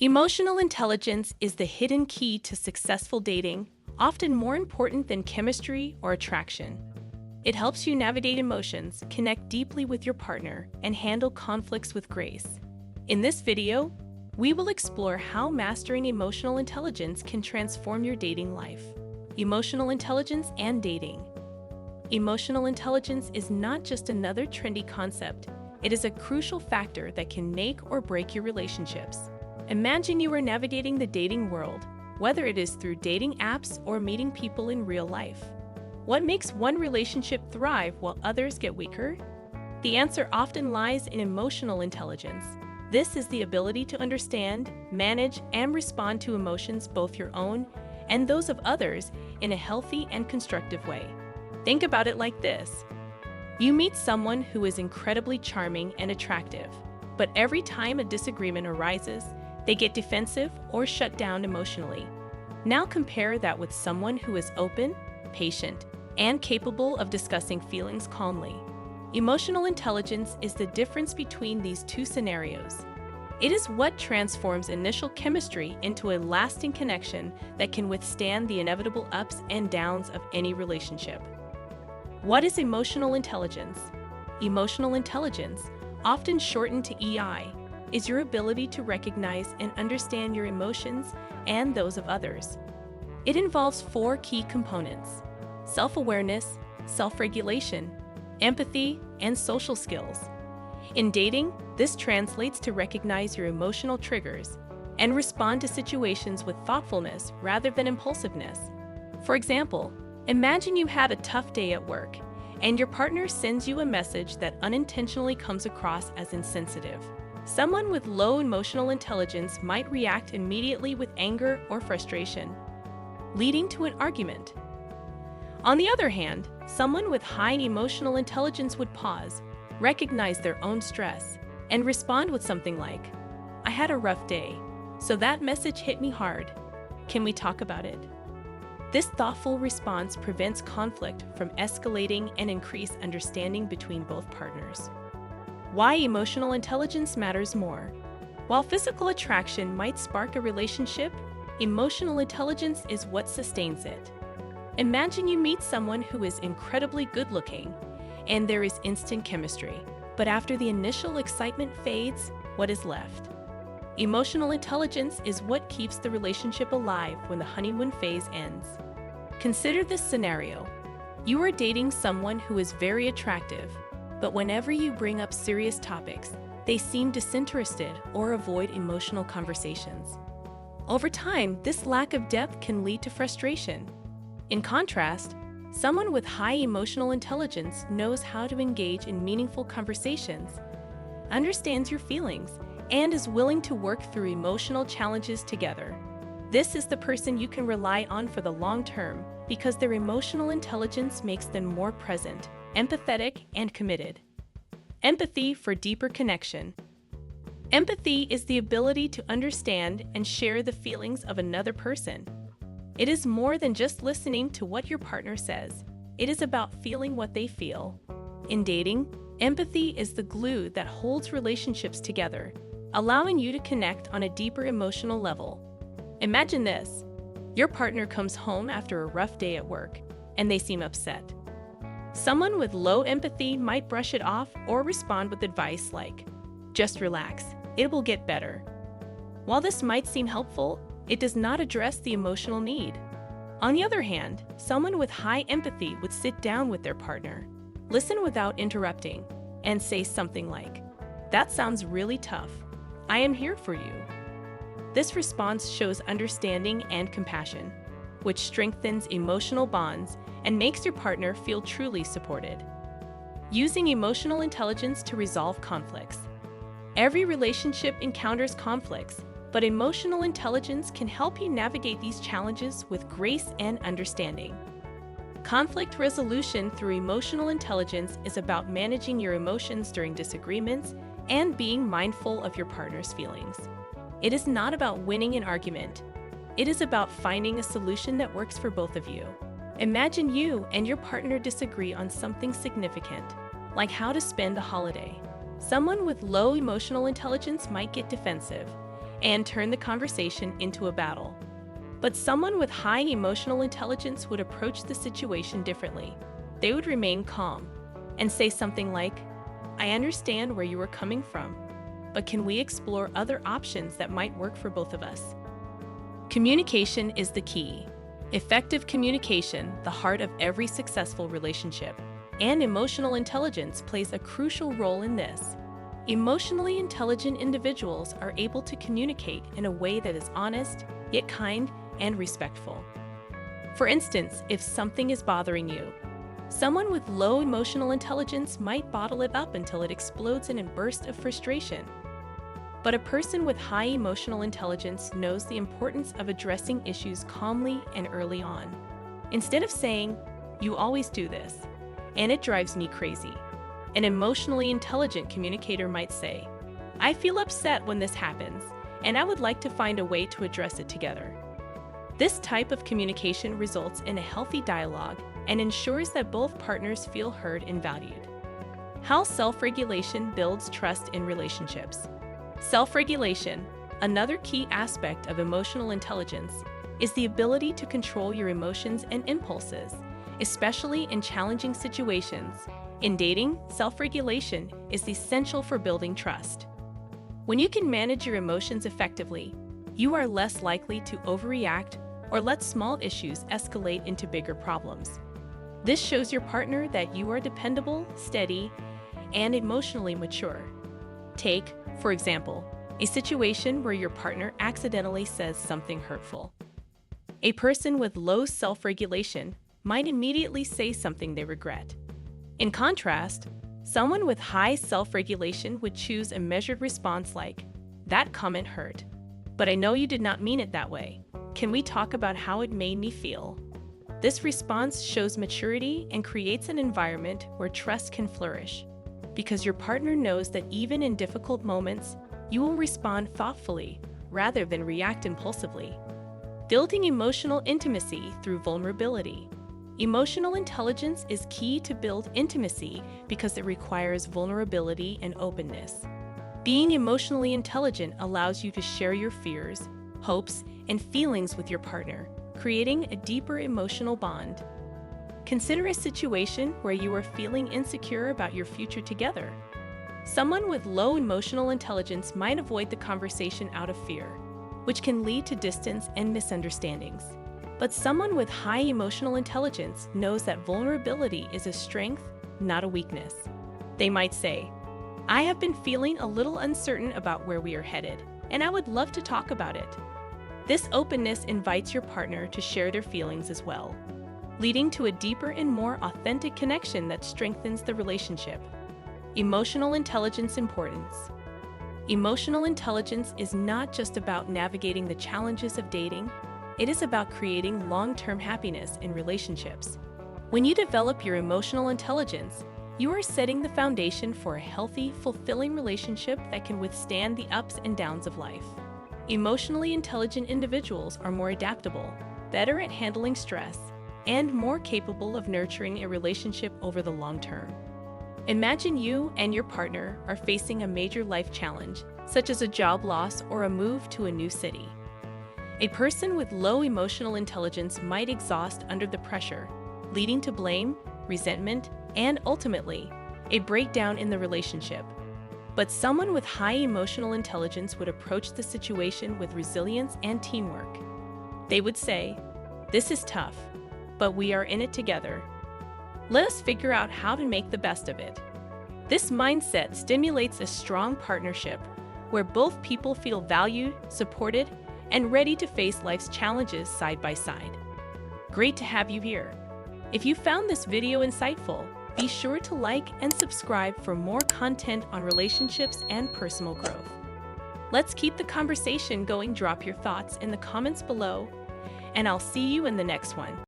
Emotional intelligence is the hidden key to successful dating, often more important than chemistry or attraction. It helps you navigate emotions, connect deeply with your partner, and handle conflicts with grace. In this video, we will explore how mastering emotional intelligence can transform your dating life. Emotional intelligence and dating. Emotional intelligence is not just another trendy concept, it is a crucial factor that can make or break your relationships. Imagine you are navigating the dating world, whether it is through dating apps or meeting people in real life. What makes one relationship thrive while others get weaker? The answer often lies in emotional intelligence. This is the ability to understand, manage, and respond to emotions, both your own and those of others, in a healthy and constructive way. Think about it like this. You meet someone who is incredibly charming and attractive, but every time a disagreement arises, they get defensive or shut down emotionally. Now compare that with someone who is open, patient, and capable of discussing feelings calmly. Emotional intelligence is the difference between these two scenarios. It is what transforms initial chemistry into a lasting connection that can withstand the inevitable ups and downs of any relationship. What is emotional intelligence? Emotional intelligence, often shortened to EI, is your ability to recognize and understand your emotions and those of others. It involves four key components: self-awareness, self-regulation, empathy, and social skills. In dating, this translates to recognize your emotional triggers and respond to situations with thoughtfulness rather than impulsiveness. For example, imagine you had a tough day at work, and your partner sends you a message that unintentionally comes across as insensitive. Someone with low emotional intelligence might react immediately with anger or frustration, leading to an argument. On the other hand, someone with high emotional intelligence would pause, recognize their own stress, and respond with something like, "I had a rough day, so that message hit me hard. Can we talk about it?" This thoughtful response prevents conflict from escalating and increases understanding between both partners. Why emotional intelligence matters more. While physical attraction might spark a relationship, emotional intelligence is what sustains it. Imagine you meet someone who is incredibly good-looking, and there is instant chemistry. But after the initial excitement fades, what is left? Emotional intelligence is what keeps the relationship alive when the honeymoon phase ends. Consider this scenario. You are dating someone who is very attractive, but whenever you bring up serious topics, they seem disinterested or avoid emotional conversations. Over time, this lack of depth can lead to frustration. In contrast, someone with high emotional intelligence knows how to engage in meaningful conversations, understands your feelings, and is willing to work through emotional challenges together. This is the person you can rely on for the long term because their emotional intelligence makes them more present, empathetic, and committed. Empathy for deeper connection. Empathy is the ability to understand and share the feelings of another person. It is more than just listening to what your partner says. It is about feeling what they feel. In dating, empathy is the glue that holds relationships together, allowing you to connect on a deeper emotional level. Imagine this. Your partner comes home after a rough day at work, and they seem upset. Someone with low empathy might brush it off or respond with advice like, "Just relax, it will get better." While this might seem helpful, it does not address the emotional need. On the other hand, someone with high empathy would sit down with their partner, listen without interrupting, and say something like, "That sounds really tough. I am here for you." This response shows understanding and compassion, which strengthens emotional bonds and makes your partner feel truly supported. Using emotional intelligence to resolve conflicts. Every relationship encounters conflicts, but emotional intelligence can help you navigate these challenges with grace and understanding. Conflict resolution through emotional intelligence is about managing your emotions during disagreements and being mindful of your partner's feelings. It is not about winning an argument. It is about finding a solution that works for both of you. Imagine you and your partner disagree on something significant, like how to spend a holiday. Someone with low emotional intelligence might get defensive, and turn the conversation into a battle. But someone with high emotional intelligence would approach the situation differently. They would remain calm and say something like, "I understand where you are coming from, but can we explore other options that might work for both of us?" Communication is the key. Effective communication, the heart of every successful relationship, and emotional intelligence plays a crucial role in this. Emotionally intelligent individuals are able to communicate in a way that is honest, yet kind and respectful. For instance, if something is bothering you, someone with low emotional intelligence might bottle it up until it explodes in a burst of frustration. But a person with high emotional intelligence knows the importance of addressing issues calmly and early on. Instead of saying, "You always do this, and it drives me crazy," an emotionally intelligent communicator might say, "I feel upset when this happens, and I would like to find a way to address it together." This type of communication results in a healthy dialogue and ensures that both partners feel heard and valued. How self-regulation builds trust in relationships. Self-regulation, another key aspect of emotional intelligence, is the ability to control your emotions and impulses, especially in challenging situations. In dating, self-regulation is essential for building trust. When you can manage your emotions effectively, you are less likely to overreact or let small issues escalate into bigger problems. This shows your partner that you are dependable, steady, and emotionally mature. Take, for example, a situation where your partner accidentally says something hurtful. A person with low self-regulation might immediately say something they regret. In contrast, someone with high self-regulation would choose a measured response like, "That comment hurt, but I know you did not mean it that way. Can we talk about how it made me feel?" This response shows maturity and creates an environment where trust can flourish, because your partner knows that even in difficult moments, you will respond thoughtfully rather than react impulsively. Building emotional intimacy through vulnerability. Emotional intelligence is key to build intimacy because it requires vulnerability and openness. Being emotionally intelligent allows you to share your fears, hopes, and feelings with your partner, creating a deeper emotional bond. Consider a situation where you are feeling insecure about your future together. Someone with low emotional intelligence might avoid the conversation out of fear, which can lead to distance and misunderstandings. But someone with high emotional intelligence knows that vulnerability is a strength, not a weakness. They might say, "I have been feeling a little uncertain about where we are headed, and I would love to talk about it." This openness invites your partner to share their feelings as well, leading to a deeper and more authentic connection that strengthens the relationship. Emotional intelligence importance. Emotional intelligence is not just about navigating the challenges of dating, it is about creating long-term happiness in relationships. When you develop your emotional intelligence, you are setting the foundation for a healthy, fulfilling relationship that can withstand the ups and downs of life. Emotionally intelligent individuals are more adaptable, better at handling stress, and more capable of nurturing a relationship over the long term. Imagine you and your partner are facing a major life challenge, such as a job loss or a move to a new city. A person with low emotional intelligence might exhaust under the pressure, leading to blame, resentment, and ultimately, a breakdown in the relationship. But someone with high emotional intelligence would approach the situation with resilience and teamwork. They would say, "This is tough, but we are in it together. Let us figure out how to make the best of it." This mindset stimulates a strong partnership where both people feel valued, supported, and ready to face life's challenges side by side. Great to have you here. If you found this video insightful, be sure to like and subscribe for more content on relationships and personal growth. Let's keep the conversation going. Drop your thoughts in the comments below, and I'll see you in the next one.